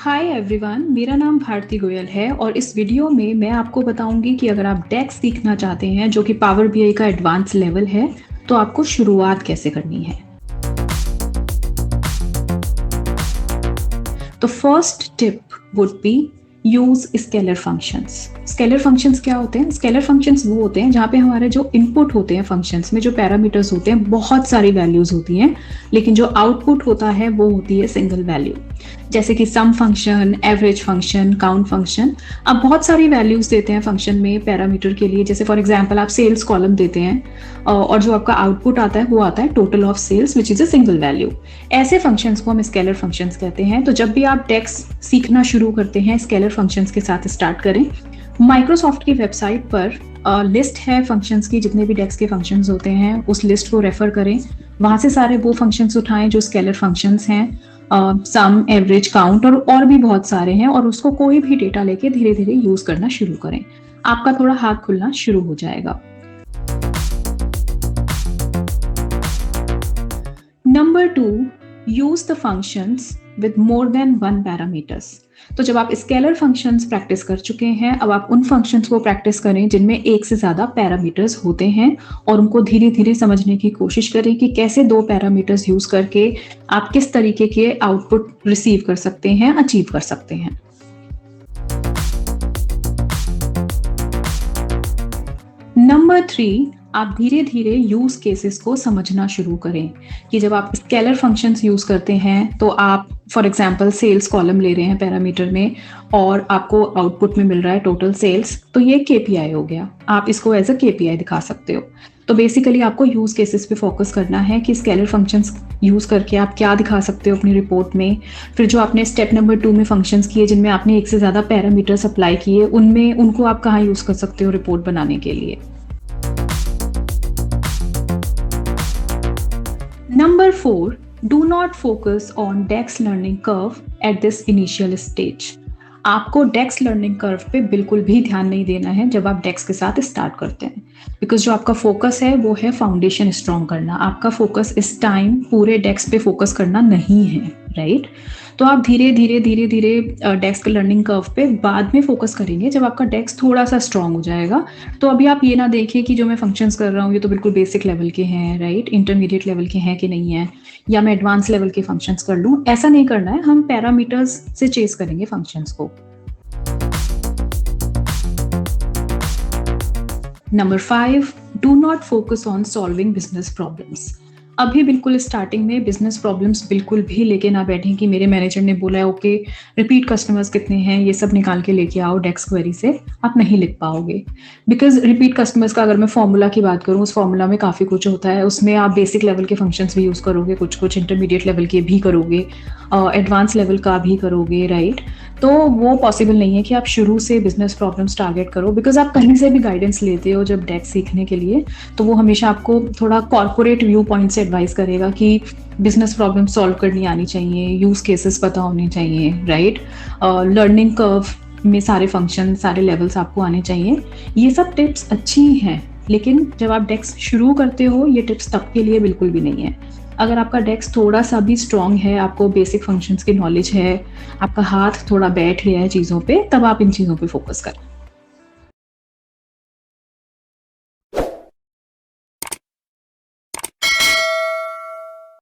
Hi everyone, मेरा नाम भारती गोयल है और इस वीडियो में मैं आपको बताऊंगी कि अगर आप डेक्स सीखना चाहते हैं जो कि पावर बीआई का एडवांस लेवल है तो आपको शुरुआत कैसे करनी है। तो first tip would be use scalar functions. Scalar functions क्या होते हैं? स्केलर फंक्शंस वो होते हैं जहाँ पे हमारे जो इनपुट होते हैं फंक्शंस में, जो पैरामीटर्स होते हैं, बहुत सारी वैल्यूज होती हैं, लेकिन जो आउटपुट होता है वो होती है सिंगल वैल्यू। जैसे कि sum function, average function, count function. अब बहुत सारी वैल्यूज देते हैं फंक्शन में पैरामीटर के लिए। जैसे फॉर एग्जांपल आप सेल्स कॉलम देते हैं और जो आपका आउटपुट आता है वो आता है total of cells which is a single value. ऐसे फंक्शंस को हम स्केलर फंक्शंस कहते हैं। तो जब भी आप डेक्स सीखना शुरू करते हैं स्केलर फंक्शंस के साथ स्टार्ट करें। माइक्रोसॉफ्ट की वेबसाइट पर लिस्ट है फंक्शंस की, जितने भी डेक्स के फंक्शंस होते हैं उस लिस्ट को रेफर करें। वहां से सारे वो फंक्शंस उठाएं जो स्केलर फंक्शंस हैं, सम, एवरेज, काउंट और भी बहुत सारे हैं, और उसको कोई भी डेटा लेके धीरे धीरे यूज करना शुरू करें। आपका थोड़ा हाथ खुलना शुरू हो जाएगा। Number 2, use the functions with more than one parameters. तो जब आप स्केलर फंक्शंस प्रैक्टिस कर चुके हैं, अब आप उन फंक्शंस को प्रैक्टिस करें जिनमें एक से ज्यादा पैरामीटर्स होते हैं और उनको धीरे धीरे समझने की कोशिश करें कि कैसे दो पैरामीटर्स यूज करके आप किस तरीके के आउटपुट रिसीव कर सकते हैं, अचीव कर सकते हैं। नंबर 3, आप धीरे धीरे यूज केसेस को समझना शुरू करें कि जब आप स्केलर फंक्शंस यूज करते हैं तो आप फॉर एग्जांपल सेल्स कॉलम ले रहे हैं पैरामीटर में और आपको आउटपुट में मिल रहा है टोटल सेल्स, तो ये केपीआई हो गया। आप इसको एज अ केपीआई दिखा सकते हो। तो बेसिकली आपको यूज केसेस पे फोकस करना है कि स्केलर फंक्शंस यूज करके आप क्या दिखा सकते हो अपनी रिपोर्ट में। फिर जो आपने स्टेप नंबर 2 में फंक्शंस किए जिनमें आपने एक से ज्यादा पैरामीटर्स अप्लाई किए, उनमें उनको आप कहाँ यूज कर सकते हो रिपोर्ट बनाने के लिए। Number 4, do not focus on DEX learning curve at this initial stage. आपको डेक्स लर्निंग कर्व पे बिल्कुल भी ध्यान नहीं देना है जब आप डेक्स के साथ स्टार्ट करते हैं, बिकॉज जो आपका फोकस है वो है फाउंडेशन स्ट्रॉन्ग करना। आपका फोकस इस टाइम पूरे डेक्स पे फोकस करना नहीं है, राइट? तो आप धीरे धीरे डेक्स के लर्निंग कर्व पे बाद में फोकस करेंगे जब आपका डेक्स थोड़ा सा स्ट्रॉन्ग हो जाएगा। तो अभी आप ये ना देखिए कि जो मैं फंक्शंस कर रहा हूँ ये तो बिल्कुल बेसिक लेवल के हैं, राइट, इंटरमीडिएट लेवल के हैं कि नहीं है, या मैं एडवांस लेवल के फंक्शंस कर लूँ। ऐसा नहीं करना है, हम पैरामीटर्स से चेस करेंगे फंक्शंस को। Number 5, do not focus on solving business problems. अभी बिल्कुल स्टार्टिंग में बिजनेस प्रॉब्लम्स बिल्कुल भी लेके ना बैठें कि मेरे मैनेजर ने बोला है ओके रिपीट कस्टमर्स कितने हैं ये सब निकाल के लेके आओ डेक्स क्वेरी से। आप नहीं लिख पाओगे, बिकॉज रिपीट कस्टमर्स का अगर मैं फॉर्मूला की बात करूँ, उस फॉर्मूला में काफ़ी कुछ होता है। उसमें आप बेसिक लेवल के फंक्शंस भी यूज़ करोगे, कुछ इंटरमीडिएट लेवल के भी करोगे, एडवांस लेवल का भी करोगे, राइट? तो वो पॉसिबल नहीं है कि आप शुरू से बिजनेस प्रॉब्लम्स टारगेट करो, बिकॉज आप कहीं से भी गाइडेंस लेते हो जब डेक्स सीखने के लिए, तो वो हमेशा आपको थोड़ा कॉर्पोरेट व्यू पॉइंट से एडवाइस करेगा कि बिजनेस प्रॉब्लम सॉल्व करनी आनी चाहिए, यूज केसेस पता होने चाहिए, राइट? लर्निंग कर्व में सारे फंक्शन, सारे लेवल्स आपको आने चाहिए। ये सब टिप्स अच्छी हैं, लेकिन जब आप डेक्स शुरू करते हो ये टिप्स तब के लिए बिल्कुल भी नहीं है। अगर आपका डेक्स थोड़ा सा भी स्ट्रॉन्ग है, आपको बेसिक फंक्शंस की नॉलेज है, आपका हाथ थोड़ा बैठ गया है चीज़ों पे, तब आप इन चीज़ों पे फोकस करें।